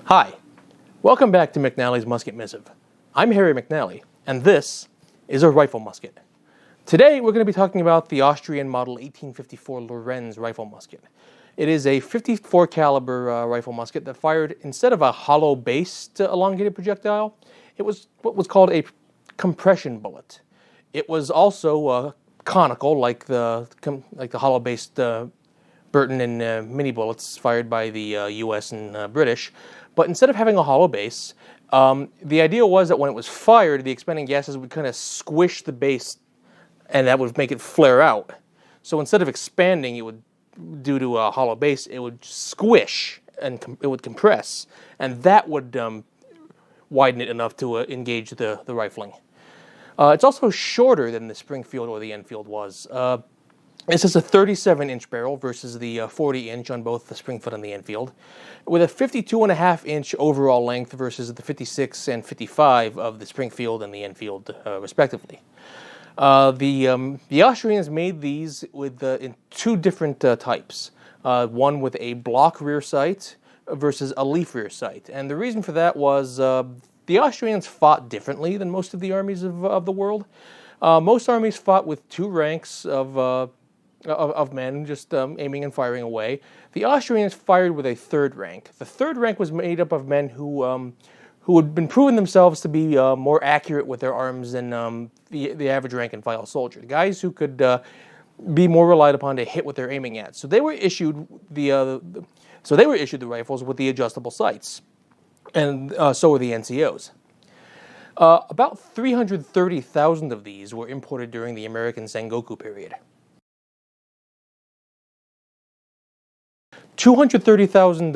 Hi, welcome back to McNally's Musket Missive. I'm Harry McNally, and this is a rifle musket. Today we're going to be talking about the Austrian Model 1854 Lorenz rifle musket. It is a 54 caliber rifle musket that fired, instead of a hollow-based elongated projectile, it was what was called a compression bullet. It was also conical, like the hollow-based Burton and mini bullets fired by the U.S. and British. But instead of having a hollow base, the idea was that when it was fired, the expanding gases would kind of squish the base, and that would make it flare out. So instead of expanding, it would, due to a hollow base, it would squish and it would compress, and that would widen it enough to engage the rifling. It's also shorter than the Springfield or the Enfield was. This is a 37-inch barrel versus the 40-inch on both the Springfield and the Enfield, with a 52.5-inch overall length versus the 56 and 55 of the Springfield and the Enfield, respectively. The Austrians made these with in two different types, one with a block rear sight versus a leaf rear sight. And the reason for that was the Austrians fought differently than most of the armies of the world. Most armies fought with two ranks of men just aiming and firing away. The Austrians fired with a third rank. The third rank was made up of men who had been proven themselves to be more accurate with their arms than the average rank and file soldier. The guys who could be more relied upon to hit what they're aiming at. So they were issued the rifles with the adjustable sights, and so were the NCOs. About 330,000 of these were imported during the American Sengoku period. 230,000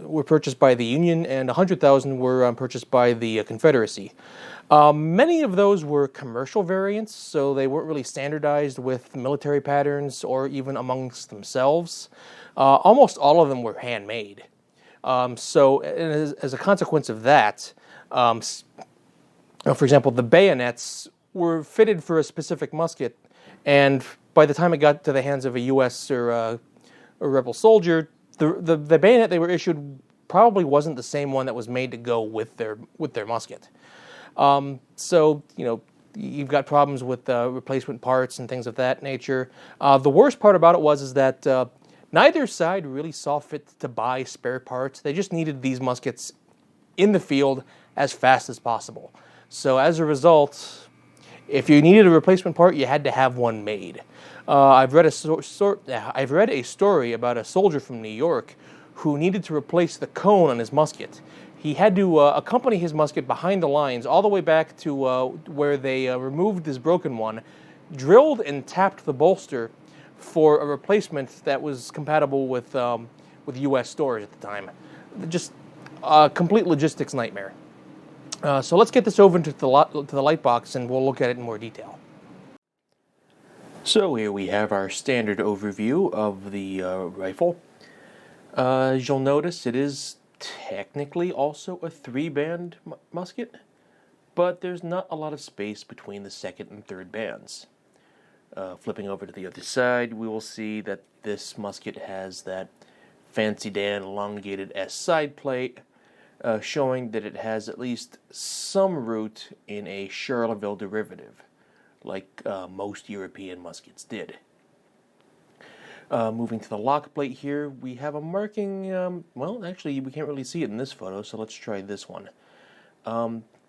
were purchased by the Union, and 100,000 were purchased by the Confederacy. Many of those were commercial variants, so they weren't really standardized with military patterns or even amongst themselves. Almost all of them were handmade. So as a consequence of that, for example, the bayonets were fitted for a specific musket, and by the time it got to the hands of a U.S. or a rebel soldier, the bayonet they were issued probably wasn't the same one that was made to go with their musket. So you've got problems with replacement parts and things of that nature. The worst part about it was that neither side really saw fit to buy spare parts. They just needed these muskets in the field as fast as possible. So as a result, if you needed a replacement part, you had to have one made. I've read a story about a soldier from New York who needed to replace the cone on his musket. He had to accompany his musket behind the lines all the way back to where they removed this broken one, drilled and tapped the bolster for a replacement that was compatible with U.S. stores at the time. Just a complete logistics nightmare. So let's get this over to the light box and we'll look at it in more detail. So here we have our standard overview of the rifle. As you'll notice, it is technically also a three-band musket, but there's not a lot of space between the second and third bands. Flipping over to the other side, we will see that this musket has that fancy Dan elongated S side plate, showing that it has at least some root in a Charleville derivative, like most European muskets did. Moving to the lock plate here, we have a marking, well, actually we can't really see it in this photo, so let's try this one.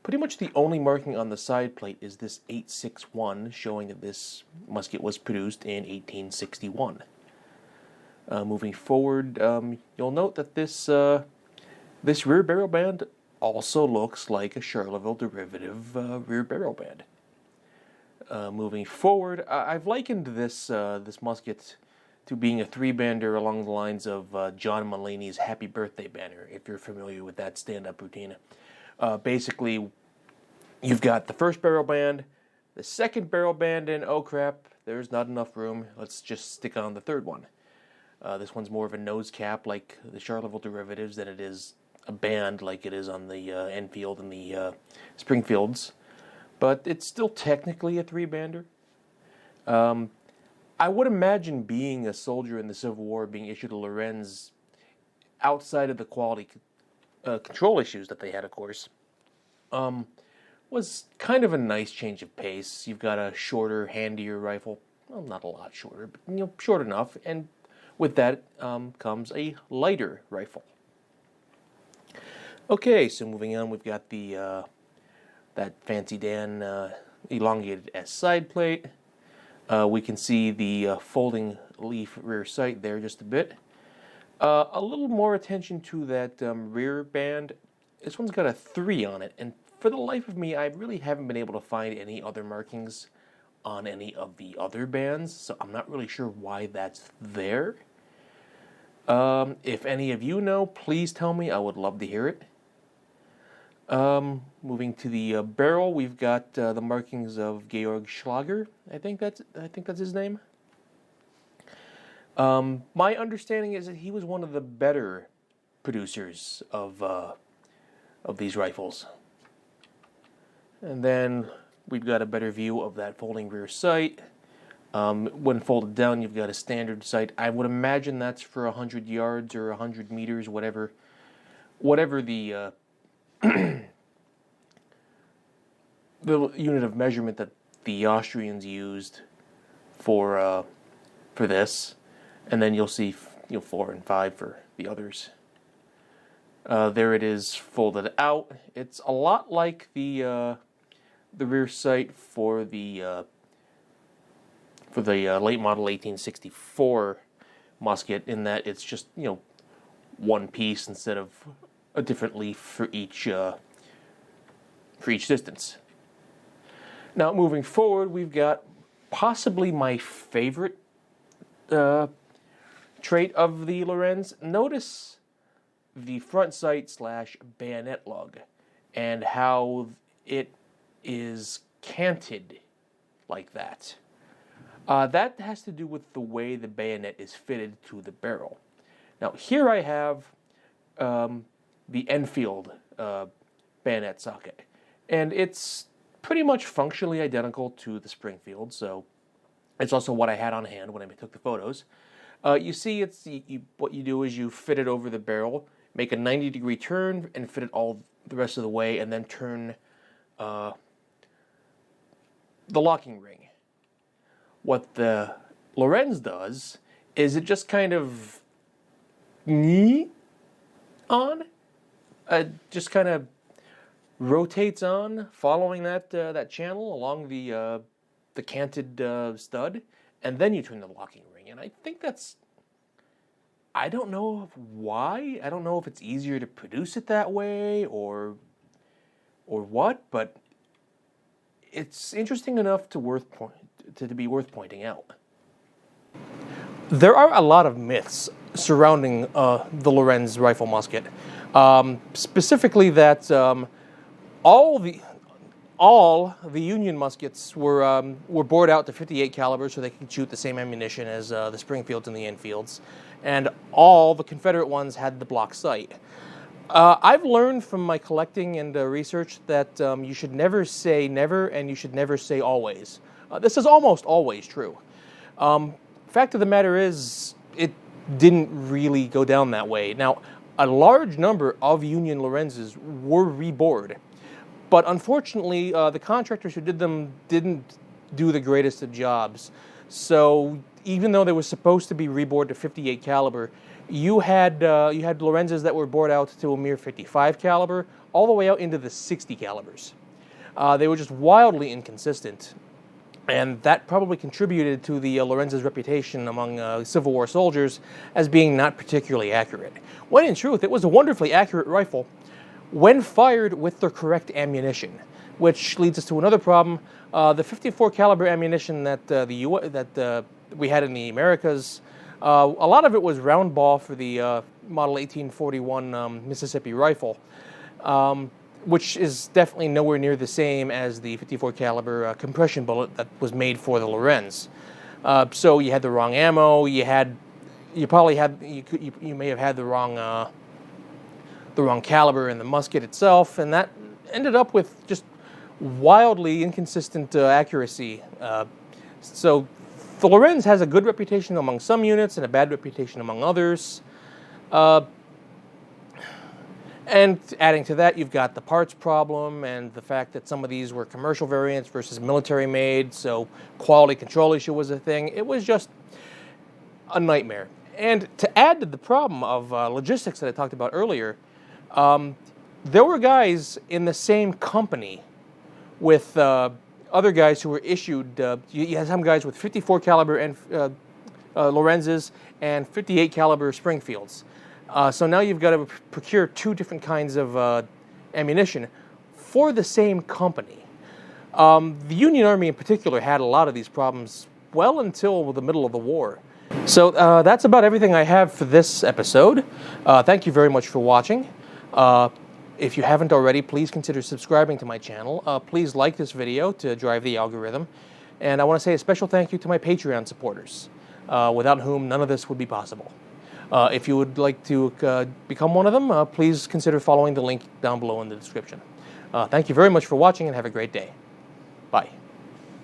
Pretty much the only marking on the side plate is this 861, showing that this musket was produced in 1861. Moving forward, you'll note that this rear barrel band also looks like a Charleville derivative rear barrel band. Moving forward, I've likened this musket to being a three-bander along the lines of John Mulaney's Happy Birthday banner, if you're familiar with that stand-up routine. Basically, you've got the first barrel band, the second barrel band, and oh crap, there's not enough room, let's just stick on the third one. This one's more of a nose cap like the Charleville derivatives than it is a band like it is on the Enfield and the Springfields. But it's still technically a three-bander. I would imagine being a soldier in the Civil War being issued a Lorenz outside of the quality control issues that they had, of course, was kind of a nice change of pace. You've got a shorter, handier rifle. Well, not a lot shorter, but short enough. And with that comes a lighter rifle. Okay, so moving on, we've got the that fancy Dan elongated S side plate. We can see the folding leaf rear sight there just a bit. A little more attention to that rear band. This one's got a 3 on it, and for the life of me, I really haven't been able to find any other markings on any of the other bands, so I'm not really sure why that's there. If any of you know, please tell me. I would love to hear it. Moving to the barrel, we've got the markings of Georg Schlager. I think that's his name. My understanding is that he was one of the better producers of these rifles. And then we've got a better view of that folding rear sight. When folded down, you've got a standard sight. I would imagine that's for 100 yards or 100 meters, whatever the the unit of measurement that the Austrians used for this. And then you'll see 4 and 5 for the others. There it is, folded out. It's a lot like the rear sight for the late model 1864 musket, in that it's just one piece instead of a different leaf for each distance. Now moving forward, we've got possibly my favorite trait of the Lorenz. Notice the front sight / bayonet lug and how it is canted like that. That has to do with the way the bayonet is fitted to the barrel. Now here I have the Enfield bayonet socket, and it's pretty much functionally identical to the Springfield, so it's also what I had on hand when I took the photos. You see, what you do is you fit it over the barrel, make a 90-degree turn, and fit it all the rest of the way, and then turn the locking ring. What the Lorenz does is it just kind of on, just kind of rotates on, following that channel along the canted stud, and then you turn the locking ring. And I think I don't know why. I don't know if it's easier to produce it that way or what, but it's interesting enough to be worth pointing out. There are a lot of myths surrounding the Lorenz rifle musket. Specifically that all the Union muskets were bored out to 58 caliber so they could shoot the same ammunition as the Springfields and the Enfields, and all the Confederate ones had the block sight. I've learned from my collecting and research that you should never say never, and you should never say always. This is almost always true. Fact of the matter is, it didn't really go down that way. Now, a large number of Union Lorenzes were rebored, but unfortunately, the contractors who did them didn't do the greatest of jobs. So even though they were supposed to be rebored to 58 caliber, you had Lorenzes that were bored out to a mere 55 caliber, all the way out into the 60 calibers. They were just wildly inconsistent, and that probably contributed to the Lorenz's reputation among Civil War soldiers as being not particularly accurate. When in truth, it was a wonderfully accurate rifle when fired with the correct ammunition, which leads us to another problem. The 54 caliber ammunition that we had in the Americas, a lot of it was round ball for the model 1841 Mississippi rifle, which is definitely nowhere near the same as the 54 caliber compression bullet that was made for the Lorenz. So you had the wrong ammo. You may have had the wrong caliber in the musket itself, and that ended up with just wildly inconsistent accuracy. So the Lorenz has a good reputation among some units and a bad reputation among others. And adding to that, you've got the parts problem and the fact that some of these were commercial variants versus military made, so quality control issue was a thing. It was just a nightmare. And to add to the problem of logistics that I talked about earlier, there were guys in the same company with other guys who were issued, you had some guys with 54 caliber and Lorenzes and 58 caliber Springfields. So now you've got to procure two different kinds of ammunition for the same company. The Union Army in particular had a lot of these problems well until the middle of the war. So that's about everything I have for this episode. Thank you very much for watching. If you haven't already, please consider subscribing to my channel. Please like this video to drive the algorithm. And I want to say a special thank you to my Patreon supporters, without whom none of this would be possible. If you would like to become one of them, please consider following the link down below in the description. Thank you very much for watching and have a great day. Bye.